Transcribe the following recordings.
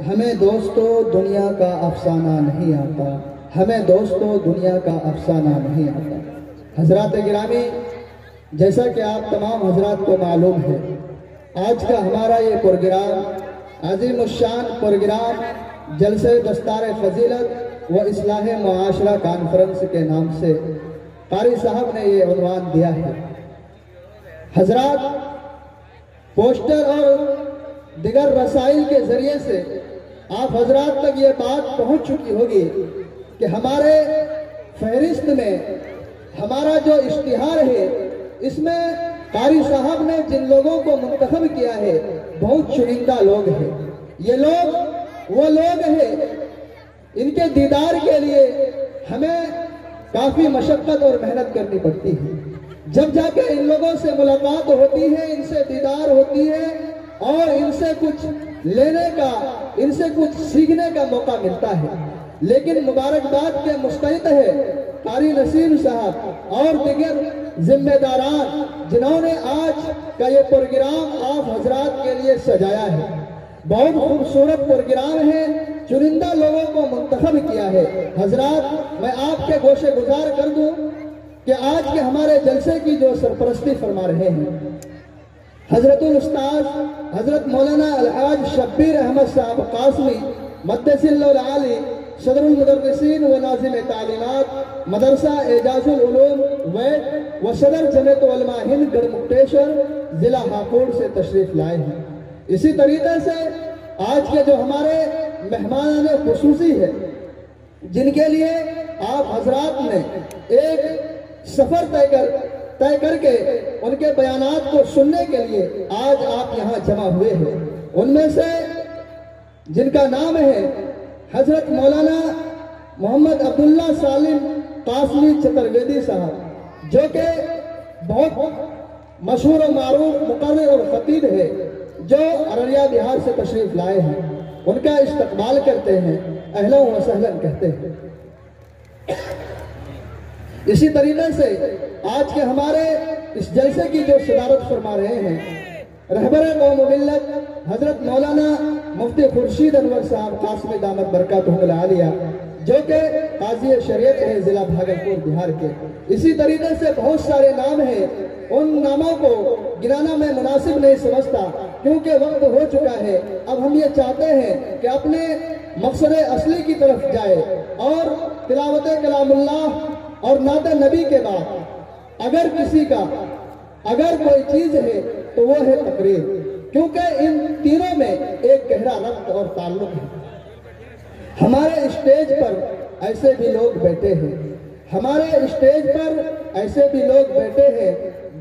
ہمیں دوستو دنیا کا افسانہ نہیں آتا، ہمیں دوستو دنیا کا افسانہ نہیں آتا۔ حضرات گرامی، جیسا کہ آپ تمام حضرات کو معلوم ہے، آج کا ہمارا یہ پروگرام عظیم الشان پروگرام جلسہ دستار فضیلت و اصلاح معاشرہ کانفرنس کے نام سے قاری صاحب نے یہ عنوان دیا ہے۔ حضرات، پوسٹر اور دیگر رسائل کے ذریعے سے آپ حضرات تک یہ بات پہنچ چکی ہوگی کہ ہمارے فہرست میں ہمارا جو اشتہار ہے، اس میں قاری صاحب نے جن لوگوں کو منتخب کیا ہے بہت چنندہ لوگ ہیں۔ یہ لوگ وہ لوگ ہیں، ان کے دیدار کے لیے ہمیں کافی مشقت اور محنت کرنی پڑتی ہے۔ جب جا کے ان لوگوں سے ملاقات ہوتی ہے، ان سے دیدار ہوتی ہے اور ان سے کچھ لینے کا، ان سے کچھ سیکھنے کا موقع ملتا ہے۔ لیکن مبارکباد کے مستحق ہے قاری نسیم صاحب اور دیگر ذمہ داران جنہوں نے آج کا یہ پروگرام آپ حضرات کے لیے سجایا ہے۔ بہت خوبصورت پروگرام ہے، چنندہ لوگوں کو منتخب کیا ہے۔ حضرات، میں آپ کے گوشے گزار کر دوں کہ آج کے ہمارے جلسے کی جو سرپرستی فرما رہے ہیں حضرت الاستاذ حضرت مولانا الحاج شبیر احمد صاحب قاسمی مدث اللہ العالی، صدر المدرسین و ناظم تعلیمات مدرسہ اعجاز العلوم ویٹ و صدر جمعیت علماء ہند گڑھ مکتیشور ضلع ہاپوڑ سے تشریف لائے ہیں۔ اسی طریقے سے آج کے جو ہمارے مہمان خصوصی ہے، جن کے لیے آپ حضرات نے ایک سفر طے کر کے ان کے بیانات کو سننے کے لیے آج آپ یہاں جمع ہوئے ہیں، ان میں سے جن کا نام ہے حضرت مولانا محمد عبداللہ سالم قاسمی چترویدی صاحب، جو کہ بہت مشہور و معروف مقرر اور خطیب ہے، جو ارریہ بہار سے تشریف لائے ہیں۔ ان کا استقبال کرتے ہیں، اہلا و سہلا کہتے ہیں۔ اسی طریقے سے آج کے ہمارے اس جلسے کی جو صدارت فرما رہے ہیں رہبر قوم و ملت حضرت مولانا مفتی خورشید انور صاحب قاسمی دامت برکاتہم العالیہ، جو کہ قاضی شریعت ہے ضلع بھاگلپور بہار کے۔ اسی طریقے سے بہت سارے نام ہیں، ان ناموں کو گنانا میں مناسب نہیں سمجھتا کیونکہ وقت ہو چکا ہے۔ اب ہم یہ چاہتے ہیں کہ اپنے مقصد اصلی کی طرف جائے اور تلاوت کلام اللہ اور نعت نبی کے بعد اگر کوئی چیز ہے تو وہ ہے تقریر، کیونکہ ان تینوں میں ایک گہرا ربط اور تعلق ہے۔ ہمارے اسٹیج پر ایسے بھی لوگ بیٹھے ہیں، ہمارے اسٹیج پر ایسے بھی لوگ بیٹھے ہیں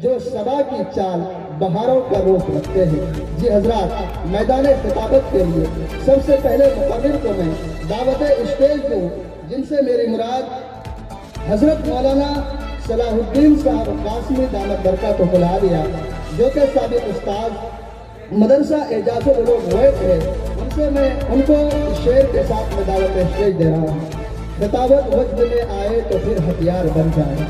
جو صبا کی چال بہاروں کا روپ رکھتے ہیں۔ جی حضرات، میدان خطابت کے لیے سب سے پہلے مقرر کو میں دعوت اسٹیج دوں، جن سے میری مراد حضرت مولانا صلاح الدین صاحب قاسمی دامت برکاتہم العالیہ، جو کہ سابق استاد مدرسہ اعجاز العلوم ویٹ ہے، ان سے میں ان کو شعر کے ساتھ میں دعوت اسٹیج دے رہا ہوں۔ خطابت وجد میں آئے تو پھر ہتھیار بن جائے،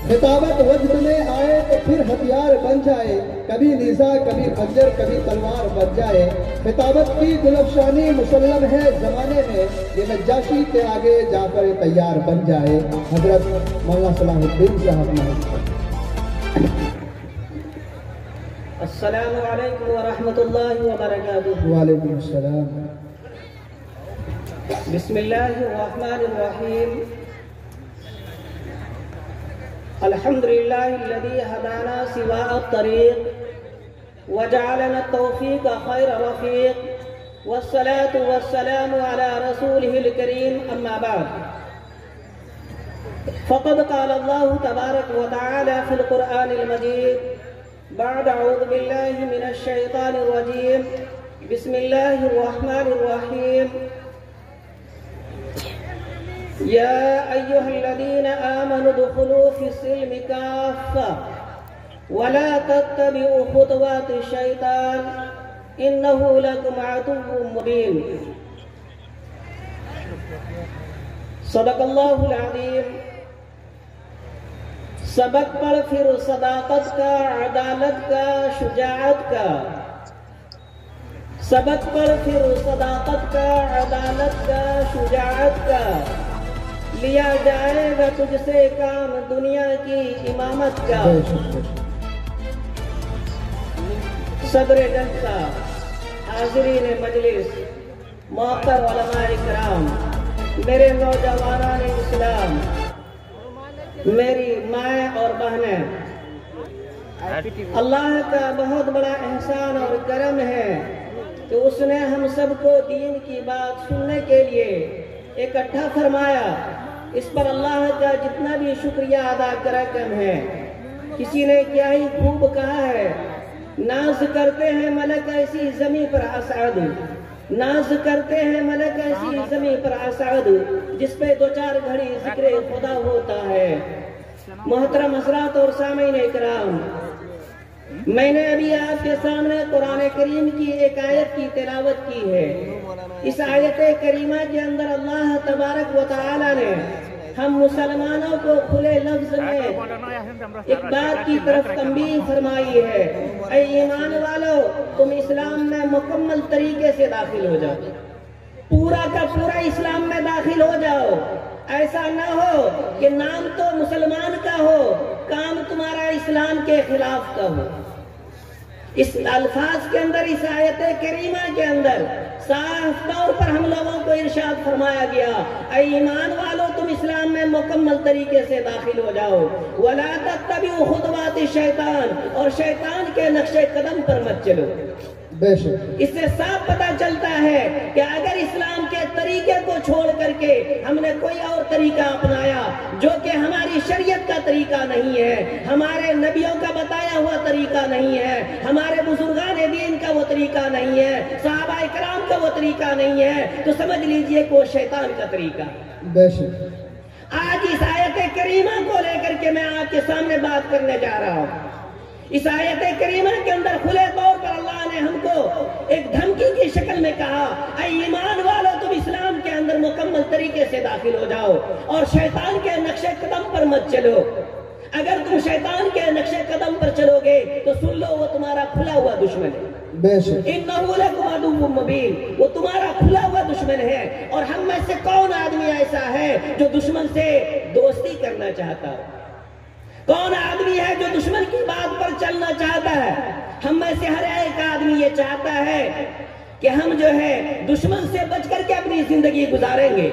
خطابت وجد میں آئے تو پھر ہتھیار بن جائے، کبھی نیزہ کبھی خنجر کبھی تلوار بن جائے۔ خطابت کی گلفشانی مسلم ہے زمانے میں، یہ نجاشی کے آگے جا کر تیار بن جائے۔ حضرت مولانا صلاح الدین صاحب نے السلام علیکم ورحمۃ اللہ وبرکاتہ۔ وعلیکم السلام۔ بسم اللہ الرحمن الرحیم۔ الحمد للہ الذی ہدانا سواء الطریق وجعلنا التوفیق خیر رفیق والصلاة والسلام علی رسولہ الکریم، اما بعد، فقد قال اللہ تبارک وتعالی فی القرآن المجید بعد اعوذ باللہ من الشیطان الرجیم بسم اللہ الرحمن الرحیم۔ یا ایہا الذین آمنوا ادخلوا فی السلم کافہ ولا تتبعوا خطوات الشیطان انہ لکم عدو مبین۔ صدق اللہ العظیم۔ سبق پڑھ پھر صداقت کا، عدالت کا، شجاعت کا، سبق پڑھ پھر صداقت کا، عدالت کا، شجاعت کا، لیا جائے گا تجھ سے کام دنیا کی امامت کا۔ صدر جلسہ، حاضرین مجلس، محترم علماء کرام، میرے نوجوانان اسلام، میری مائیں اور بہنیں، اللہ کا بہت بڑا احسان اور کرم ہے کہ اس نے ہم سب کو دین کی بات سننے کے لیے اکٹھا فرمایا۔ اس پر اللہ کا جتنا بھی شکریہ ادا کرا کم ہے۔ کسی نے کیا ہی خوب کہا ہے، ناز کرتے ہیں ملک ایسی زمین پر اسعد، ناز کرتے ہیں ملک ایسی زمین پر اسعد، جس پہ دو چار گھڑی ذکر خدا ہوتا ہے۔ محترم حضرات اور سامعین اکرام، میں نے ابھی آپ کے سامنے قرآن کریم کی ایک آیت کی تلاوت کی ہے۔ اس آیت کریمہ کے اندر اللہ تبارک و تعالی نے ہم مسلمانوں کو کھلے لفظ میں ایک بات کی طرف تنبیہ فرمائی ہے، اے ایمان والو تم اسلام میں مکمل طریقے سے داخل ہو جاؤ، پورا کا پورا اسلام میں داخل ہو جاؤ۔ ایسا نہ ہو کہ نام تو مسلمان کا ہو، کام تمہارا اسلام کے خلاف کا ہو۔ اس الفاظ کے اندر، اس آیت کریمہ کے اندر صاف طور پر ہم لوگوں کو ارشاد فرمایا گیا، اے ایمان والو تم اسلام میں مکمل طریقے سے داخل ہو جاؤ، وَلَا تَتَّبِعُوا خُطُوَاتِ الشَّيْطَانِ، اور شیطان کے نقش قدم پر مت چلو۔ اس سے صاف پتہ چلتا ہے کہ اگر اسلام کے طریقے کو چھوڑ کر کے ہم نے کوئی اور طریقہ اپنایا جو کہ ہماری شریعت کا طریقہ نہیں ہے، ہمارے نبیوں کا بتایا ہوا طریقہ نہیں ہے، ہمارے بزرگان دین کا وہ طریقہ نہیں ہے، صحابہ کرام کا وہ طریقہ نہیں ہے، تو سمجھ لیجئے کہ وہ شیطان کا طریقہ ہے۔ آج اس آیت کریمہ کو لے کر کے میں آپ کے سامنے بات کرنے جا رہا ہوں۔ اس آیت کریمہ کے اندر کھلے طور پر اللہ نے ہم کو ایک دھمکی کی شکل میں کہا، اے ایمان والو تم اسلام کے اندر مکمل طریقے سے داخل ہو جاؤ اور شیطان کے نقش قدم پر مت چلو۔ اگر تم شیطان کے نقش قدم پر چلو گے تو سن لو وہ تمہارا کھلا ہوا دشمن ہے۔ اِنَّهُ لَكُمْ عَدُوٌّ مُّبِينٌ، وہ تمہارا کھلا ہوا دشمن ہے۔ اور ہم میں سے کون آدمی ایسا ہے جو دشمن سے دوستی کرنا چاہتا ہو؟ کون آدمی ہے جو دشمن کی بات پر چلنا چاہتا ہے؟ ہم میں سے ہر ایک آدمی یہ چاہتا ہے کہ ہم جو ہے دشمن سے بچ کر کے اپنی زندگی گزاریں گے۔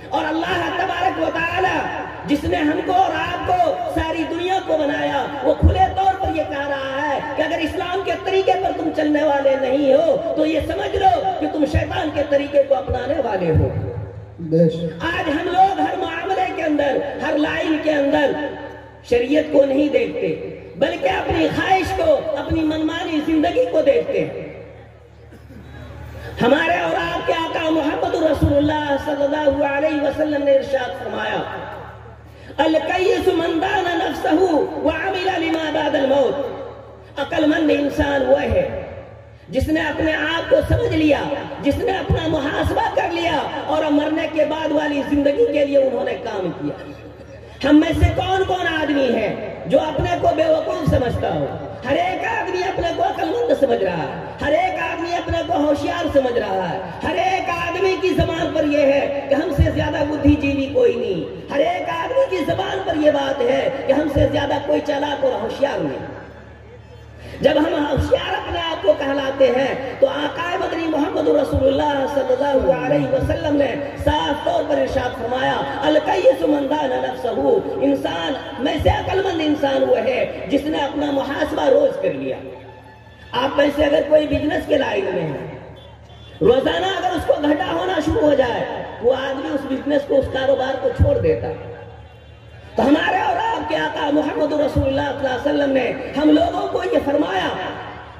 اور اللہ تبارک و تعالی جس نے ہم کو اور آپ کو ساری دنیا کو بنایا، وہ کھلے طور پر یہ کہہ رہا ہے کہ اگر اسلام کے طریقے پر تم چلنے والے نہیں ہو تو یہ سمجھ لو کہ تم شیطان کے طریقے کو اپنانے والے ہو۔ آج ہم لوگ ہر معاملے کے اندر، ہر لائن کے اندر شریعت کو نہیں دیکھتے بلکہ اپنی خواہش کو، اپنی منمانی زندگی کو دیکھتے ہیں۔ ہمارے اور آپ کے آقا محمد رسول اللہ صلی اللہ علیہ وسلم نے ارشاد فرمایا، الکیس من دان نفسہ وعمل لما بعد الموت، عقل مند انسان وہ ہے جس نے اپنے آپ کو سمجھ لیا، جس نے اپنا محاسبہ کر لیا اور مرنے کے بعد والی زندگی کے لیے انہوں نے کام کیا۔ ہم میں سے کون کون آدمی ہے جو اپنے کو بے وقوف سمجھتا ہو؟ ہر ایک آدمی اپنے کو عقل مند سمجھ رہا ہے، ہر ایک آدمی اپنے کو ہوشیار سمجھ رہا ہے، ہر ایک آدمی کی زبان پر یہ ہے کہ ہم سے زیادہ بدھی جیوی کوئی نہیں، ہر ایک آدمی کی زبان پر یہ بات ہے کہ ہم سے زیادہ کوئی چالاک اور ہوشیار نہیں۔ جب ہم ہوشیار اپنے آپ کو کہلاتے ہیں تو آقا مدنی محمد رسول اللہ صلی اللہ علیہ وسلم نے صاف طور پر ارشاد فرمایا، الکیس من دان نفسہ، انسان میں سے عقل مند انسان وہ ہے جس نے اپنا محاسبہ روز کر لیا۔ آپ میں سے اگر کوئی بزنس کے لائن میں ہے، روزانہ اگر اس کو گھاٹا ہونا شروع ہو جائے وہ آدمی اس بزنس کو، اس کاروبار کو چھوڑ دیتا ہے۔ تو ہمارے اور آپ کے آقا محمد رسول اللہ صلی اللہ علیہ وسلم نے ہم لوگوں کو یہ فرمایا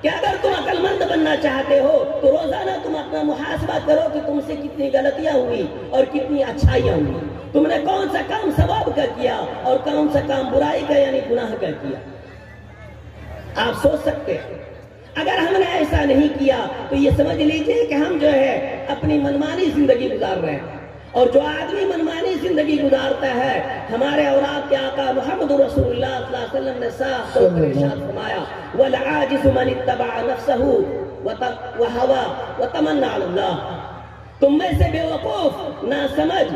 کہ اگر تم عقل مند بننا چاہتے ہو تو روزانہ تم اپنا محاسبہ کرو کہ تم سے کتنی غلطیاں ہوئی اور کتنی اچھائیاں ہوئی، تم نے کون سا کام ثواب کا کیا اور کون سا کام برائی کا یعنی گناہ کا کیا۔ آپ سوچ سکتے ہیں اگر ہم نے ایسا نہیں کیا تو یہ سمجھ لیجئے کہ ہم جو ہے اپنی منمانی زندگی گزار رہے ہیں۔ اور جو آدمی منمانی زندگی گزارتا ہے، ہمارے اور آپ کے آقا محمد رسول اللہ صلی اللہ علیہ وسلم نے صاف طور پر ارشاد فرمایا، وَالْعَاجِزُ مَنِ اتَّبَعَ نَفْسَهُ وَهَوَى وَتَمَنَّى عَلَى اللَّهِ، تم میں سے بے وقوف، ناسمجھ،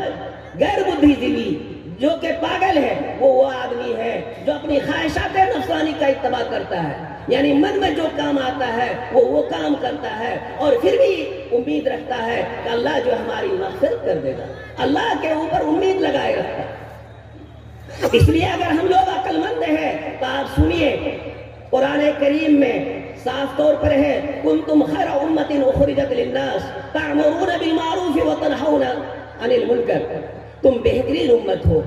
غیر بدھی جیوی جو کہ پاگل ہے وہ آدمی ہے جو اپنی خواہشات نفسانی کا اتباع کرتا ہے، یعنی من میں جو کام آتا ہے وہ کام کرتا ہے، اور پھر بھی امید رکھتا ہے کہ اللہ جو ہماری مغفرت کر دے گا، اللہ کے اوپر امید لگائے رکھتا ہے۔ اس لیے اگر ہم لوگ عقل مند ہیں تو آپ سنیے، قرآن کریم میں صاف طور پر ہے، کنتم خیر امت اخرجت للناس تعمرون بالمعروف وتنہون عن المنکر، تم بہترین امت ہو،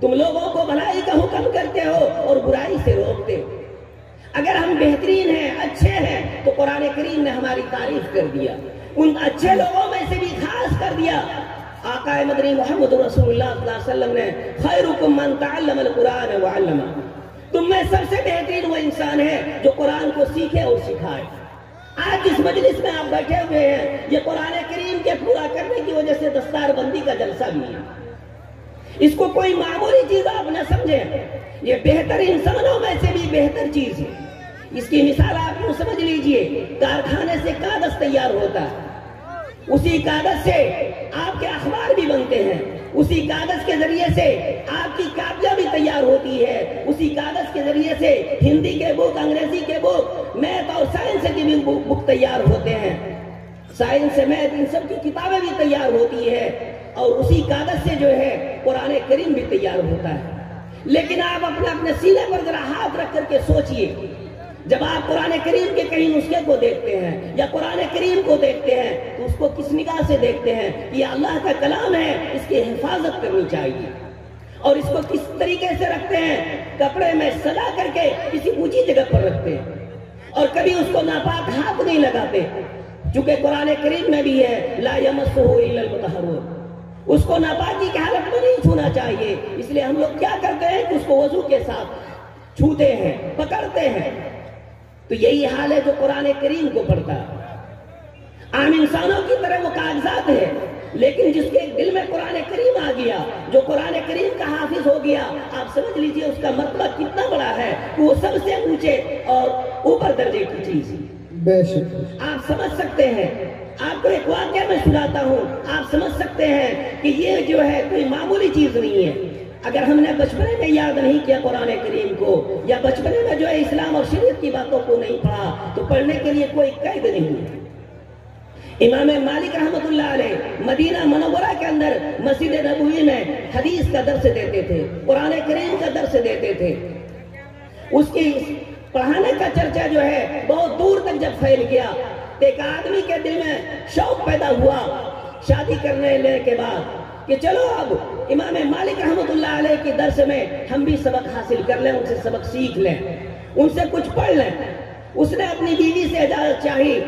تم لوگوں کو بھلائی کا حکم کرتے ہو اور برائی سے روکتے ہو۔ اگر ہم بہترین ہیں، اچھے ہیں، تو قرآن کریم نے ہماری تعریف کر دیا، ان اچھے لوگوں میں سے بھی خاص کر دیا۔ آقا مدنی محمد رسول اللہ صلی اللہ علیہ وسلم نے خیرکم من تعلم القرآن وعلمہ، تم میں سب سے بہترین وہ انسان ہے جو قرآن کو سیکھے اور سکھائے۔ آج جس مجلس میں آپ بیٹھے ہوئے ہیں یہ قرآن کریم کے پورا کرنے کی وجہ سے دستار بندی کا جلسہ بھی ہے، اس کو کوئی معمولی چیز آپ نہ سمجھیں، یہ بہتر انسانوں میں سے بھی بہتر چیز ہے۔ اس کی مثال آپ یوں سمجھ لیجئے، کارخانے سے کاغذ تیار ہوتا ہے، اسی کاغذ سے آپ کے اخبار بھی بنتے ہیں، اسی کاغذ کے ذریعے سے آپ کی کاپیاں بھی تیار ہوتی ہے، اسی کاغذ کے ذریعے سے ہندی کے بک، انگریزی کے بک، میتھ اور سائنس کی بھی بک تیار ہوتے ہیں، سائنس، میتھ، ان سب کی کتابیں بھی تیار ہوتی ہے، اور اسی کاغذ سے جو ہے قرآن کریم بھی تیار ہوتا ہے۔ لیکن آپ اپنے سینے پر ذرا ہاتھ رکھ کر کے سوچئے، جب آپ قرآن کریم کے کہیں نسخے کو دیکھتے ہیں یا قرآن کریم کو دیکھتے ہیں تو اس کو کس نگاہ سے دیکھتے ہیں؟ یہ اللہ کا کلام ہے، اس کی حفاظت کرنی چاہیے، اور اس کو کس طریقے سے رکھتے ہیں؟ کپڑے میں سجا کر کے کسی اونچی جگہ پر رکھتے ہیں، اور کبھی اس کو ناپاک ہاتھ نہیں لگاتے، چونکہ قرآن کریم میں بھی ہے لا یمسہ الا المطہرون، اس کو ناپاکی کی حالت میں نہیں چھونا چاہیے۔ اس لیے ہم لوگ کیا کرتے ہیں کہ اس کو وضو کے ساتھ چھوتے ہیں، پکڑتے ہیں۔ تو یہی حال ہے جو قرآن کریم کو پڑھتا ہے، عام انسانوں کی طرح وہ کاغذات ہے، لیکن جس کے دل میں قرآن کریم آ گیا، جو قرآن کریم کا حافظ ہو گیا، آپ سمجھ لیجئے اس کا مرتبہ کتنا بڑا ہے کہ وہ سب سے اونچے اور اوپر درجے کی چیز ہے۔ بے شک آپ سمجھ سکتے ہیں، آپ کو ایک واقعہ میں سناتا ہوں، آپ سمجھ سکتے ہیں کہ یہ جو ہے کوئی معمولی چیز نہیں ہے۔ اگر ہم نے بچپنے میں یاد نہیں کیا قرآن کریم کو، یا بچپنے میں جو ہے اسلام اور شریعت کی باتوں کو نہیں پڑھا، تو پڑھنے کے لیے کوئی قید نہیں ہے۔ امام مالک رحمۃ اللہ علیہ مدینہ منورہ کے اندر مسجد نبوی میں حدیث کا درس دیتے تھے، قرآن کریم کا درس دیتے تھے۔ اس کی پڑھانے کا چرچا جو ہے بہت دور تک جب پھیل گیا، ایک آدمی کے دل میں شوق پیدا ہوا شادی کرنے لینے کے بعد کہ چلو اب امام مالک رحمۃ اللہ علیہ کی درس میں ہم بھی سبق حاصل کر لیں، ان سے سبق سیکھ لیں، ان سے کچھ پڑھ لیں۔ اس نے اپنی بیوی سے اجازت چاہی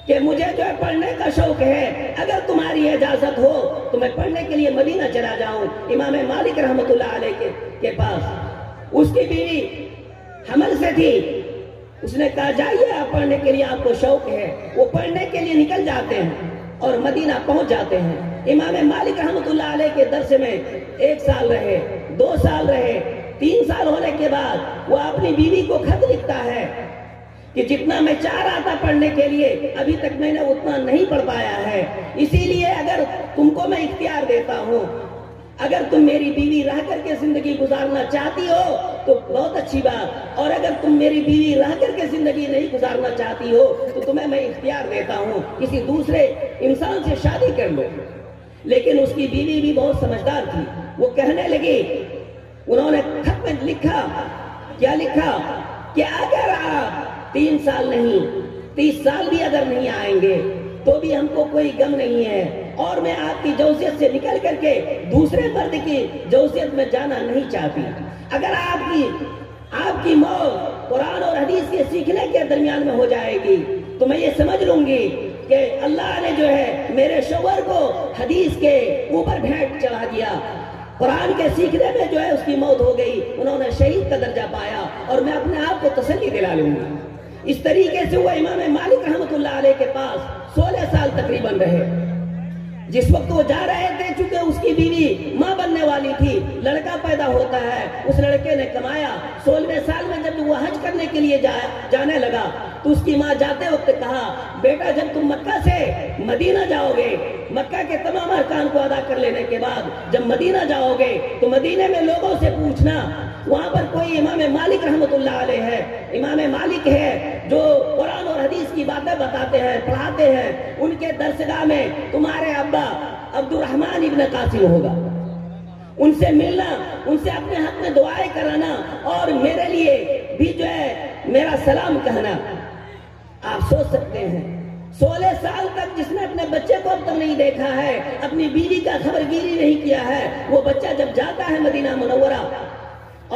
کہ مجھے جو ہے پڑھنے کا شوق ہے، اگر تمہاری اجازت ہو تو میں پڑھنے کے لیے مدینہ چلا جاؤں امام مالک رحمۃ اللہ علیہ کے پاس۔ اس کی بیوی حمل سے تھی، اس نے کہا جائیے آپ پڑھنے کے لیے، آپ کو شوق ہے۔ وہ پڑھنے کے لیے نکل جاتے ہیں اور مدینہ پہنچ جاتے ہیں۔ امام مالک رحمۃ اللہ علیہ کے درس میں 1 سال رہے، 2 سال رہے، 3 سال ہونے کے بعد وہ اپنی بیوی کو خط لکھتا ہے کہ جتنا میں چاہ رہا تھا پڑھنے کے لیے ابھی تک میں نے اتنا نہیں پڑھ پایا ہے، اسی لیے اگر تم کو میں اختیار دیتا ہوں، اگر تم میری بیوی رہ کر کے زندگی گزارنا چاہتی ہو تو بہت اچھی بات، اور اگر تم میری بیوی رہ کر کے زندگی نہیں گزارنا چاہتی ہو تو تمہیں میں اختیار دیتا ہوں کسی دوسرے انسان سے شادی کر لو۔ لیکن اس کی بیوی بھی بہت سمجھدار تھی، وہ کہنے لگی، انہوں نے خط میں لکھا، کیا لکھا کہ اگر آپ 3 سال نہیں 30 سال بھی اگر نہیں آئیں گے تو بھی ہم کو کوئی غم نہیں ہے، اور میں آپ کی جوزیت سے نکل کر کے دوسرے مرد کی جوزیت میں جانا نہیں چاہتی۔ اگر آپ کی موت قرآن اور حدیث کے سیکھنے کے درمیان میں ہو جائے گی تو میں یہ سمجھ لوں گی کہ اللہ نے جو ہے میرے شوہر کو حدیث کے اوپر بھیٹ چڑھا دیا، قرآن کے سیکھنے میں جو ہے اس کی موت ہو گئی، انہوں نے شہید کا درجہ پایا، اور میں اپنے آپ کو تسلی دلا لوں گا۔ اس طریقے سے وہ امام مالک رحمۃ اللہ علیہ کے پاس 16 سال تقریباً رہے۔ جس وقت وہ جا رہے تھے، چونکہ اس کی بیوی ماں بننے والی تھی، لڑکا پیدا ہوتا ہے، اس لڑکے نے کمایا، 16ویں سال میں جب وہ حج کرنے کے لیے جانے لگا تو اس کی ماں جاتے وقت کہا، بیٹا جب تم مکہ سے مدینہ جاؤ گے، مکہ کے تمام ارکان کو ادا کر لینے کے بعد جب مدینہ جاؤ گے تو مدینہ میں لوگوں سے پوچھنا، وہاں پر کوئی امام مالک رحمت اللہ علیہ ہے، امام مالک ہے جو قرآن اور حدیث کی باتیں بتاتے ہیں، پڑھاتے ہیں، ان کے درسگاہ میں تمہارے ابا عبد الرحمن ابن قاسم ہوگا، ان سے ملنا، ان سے اپنے حق میں دعائیں کرانا اور میرے لیے بھی جو ہے میرا سلام کہنا۔ آپ سوچ سکتے ہیں 16 سال تک جس نے اپنے بچے کو اب تک نہیں دیکھا ہے، اپنی بیوی کا خبرگیری نہیں کیا ہے، وہ بچہ جب جاتا ہے مدینہ منورہ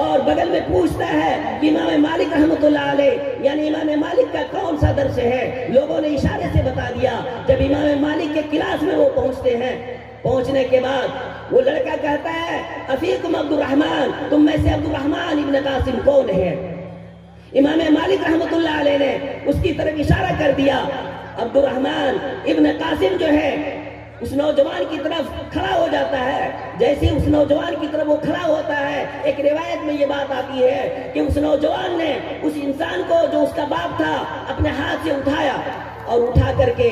اور بغل میں پوچھتا ہے کہ امام مالک رحمت اللہ علیہ، یعنی امام مالک کا کون سا درس ہے، لوگوں نے اشارے سے بتا دیا۔ جب امام مالک کے کلاس میں وہ پہنچتے ہیں، پہنچنے کے بعد وہ لڑکا کہتا ہے، افیکم عبد الرحمن، تم میں سے عبد الرحمن ابن قاسم کون ہے؟ امام مالک رحمت اللہ علیہ نے اس کی طرف اشارہ کر دیا۔ عبد الرحمن ابن قاسم جو ہے اس نوجوان کی طرف کھڑا ہو جاتا ہے۔ جیسے اس نوجوان کی طرف وہ کھڑا ہوتا ہے، ایک روایت میں یہ بات آتی ہے کہ اس نوجوان نے اس انسان کو جو اس کا باپ تھا اپنے ہاتھ سے اٹھایا اور اٹھا کر کے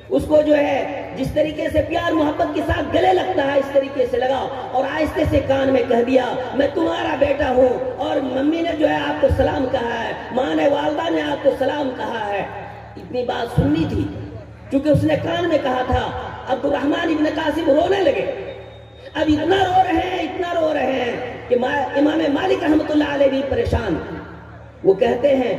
اس کو جو ہے جس طریقے سے پیار محبت کے ساتھ گلے لگتا ہے اس طریقے سے لگا اور آہستہ سے کان میں کہہ دیا، میں تمہارا بیٹا ہوں اور ممی نے جو ہے آپ کو سلام کہا ہے، ماں نے، والدہ نے آپ کو سلام کہا ہے۔ اتنی بات سننی تھی، چونکہ اس نے کان میں کہا تھا۔ عبد الرحمن ابن قاسم رونے لگے، اب اتنا رو رہے ہیں کہ امام مالک رحمت اللہ علیہ بھی پریشان۔ وہ کہتے ہیں،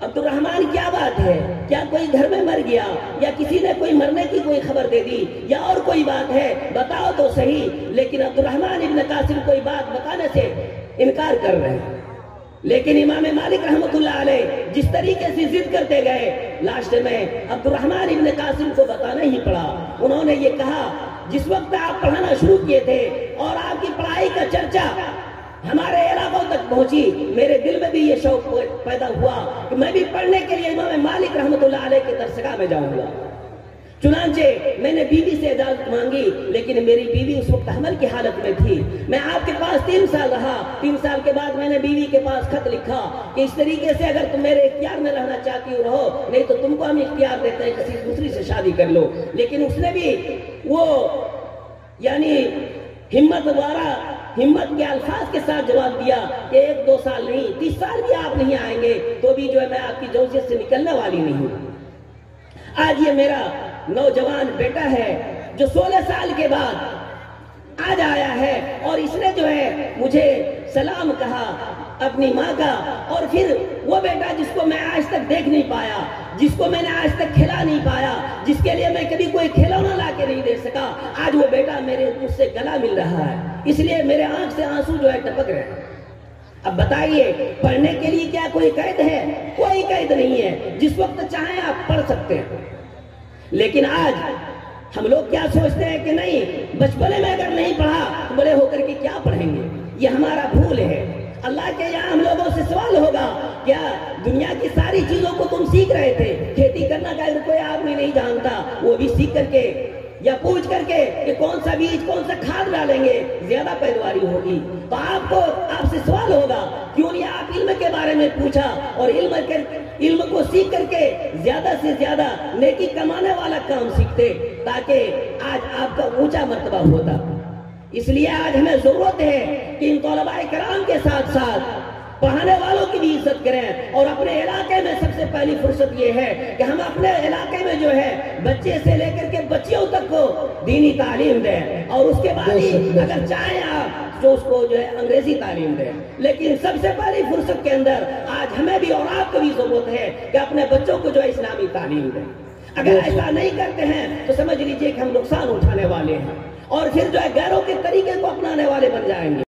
عبد الرحمن کیا بات ہے؟ کیا کوئی گھر میں مر گیا یا کسی نے کوئی مرنے کی کوئی خبر دے دی یا اور کوئی بات ہے؟ بتاؤ تو صحیح۔ لیکن عبد الرحمن ابن قاسم کوئی بات بتانے سے انکار کر رہے ہیں۔ لیکن امام مالک رحمت اللہ علیہ جس طریقے سے ضد کرتے گئے، لاسٹ میں عبد الرحمن ابن قاسم کو بتانا ہی پڑا۔ انہوں نے یہ کہا، جس وقت آپ پڑھانا شروع کیے تھے اور آپ کی پڑھائی کا چرچا ہمارے علاقوں تک پہنچی، میرے دل میں بھی یہ شوق پیدا ہوا کہ میں بھی پڑھنے کے لیے امام مالک رحمت اللہ علیہ کے درسگاہ میں جاؤں گا۔ چنانچہ میں نے بیوی سے اجازت مانگی، لیکن میری بیوی اس وقت حمل کی حالت میں تھی۔ میں آپ کے پاس 3 سال رہا، 3 سال کے بعد میں نے بیوی کے پاس خط لکھا کہ اس طریقے سے اگر تم میرے اختیار میں رہنا چاہتی ہو رہو، نہیں تو تم کو ہم اختیار دیتے ہیں کسی دوسری سے شادی کر لو۔ لیکن اس نے بھی وہ یعنی ہمت کے الفاظ کے ساتھ جواب دیا کہ 1-2 سال نہیں، 30 سال بھی آپ نہیں آئیں گے تو بھی جو ہے میں آپ کی زوجیت سے نکلنے والی نہیں ہوں۔ آج یہ میرا نوجوان بیٹا ہے جو 16 سال کے بعد آج آیا ہے اور اس نے جو ہے مجھے سلام کہا اپنی ماں کا، اور پھر وہ بیٹا جس کو میں آج تک دیکھ نہیں پایا، جس کو میں نے آج تک کھلا نہیں پایا، جس کے لیے میں کبھی کوئی کھلونا لا کے نہیں دے سکا، آج وہ بیٹا مجھ سے گلا مل رہا ہے۔ اس لیے میرے آنکھ سے آنسو جو ہے ٹپک رہے ہیں۔ اب بتائیے، پڑھنے کے لیے کیا کوئی قید ہے؟ کوئی قید نہیں ہے، جس وقت چاہیں آپ پڑھ سکتے ہیں۔ لیکن آج ہم لوگ کیا سوچتے ہیں کہ نہیں، بچپنے میں اگر نہیں پڑھا تو بڑے ہو کر کے کیا پڑھیں گے؟ یہ ہمارا بھول ہے۔ اللہ کے یہاں ہم لوگوں سے سوال ہوگا، کیا دنیا کی ساری چیزوں کو تم سیکھ رہے تھے؟ کھیتی کرنا کا اگر کوئی آدمی نہیں جانتا، وہ بھی سیکھ کر کے یا پوچھ کر کے کہ کون سا بیج کون سا کھاد ڈالیں گے زیادہ پیداواری ہوگی، تو آپ سے سوال ہوگا کیوں نہیں آپ علم کے بارے میں پوچھا اور علم کو سیکھ کر کے زیادہ سے زیادہ نیکی کمانے والا کام سیکھتے، تاکہ آج آپ کا اونچا مرتبہ ہوتا۔ اس لیے آج ہمیں ضرورت ہے کہ ان طلباء کرام کے ساتھ ساتھ پڑھانے والوں کی بھی عزت کریں، اور اپنے علاقے میں سب سے پہلی فرصت یہ ہے کہ ہم اپنے علاقے میں جو ہے بچے سے لے کر کے بچیوں تک کو دینی تعلیم دیں، اور اس کے بعد ہی اگر چاہیں آپ جو اس کو جو ہے انگریزی تعلیم دیں۔ لیکن سب سے پہلی فرصت کے اندر آج ہمیں بھی اور آپ کو بھی ضرورت ہے کہ اپنے بچوں کو جو ہے اسلامی تعلیم دیں۔ اگر ایسا نہیں کرتے ہیں تو سمجھ لیجئے کہ ہم نقصان اٹھانے والے ہیں، اور پھر جو ہے غیروں کے طریقے کو اپنانے والے بن جائیں گے۔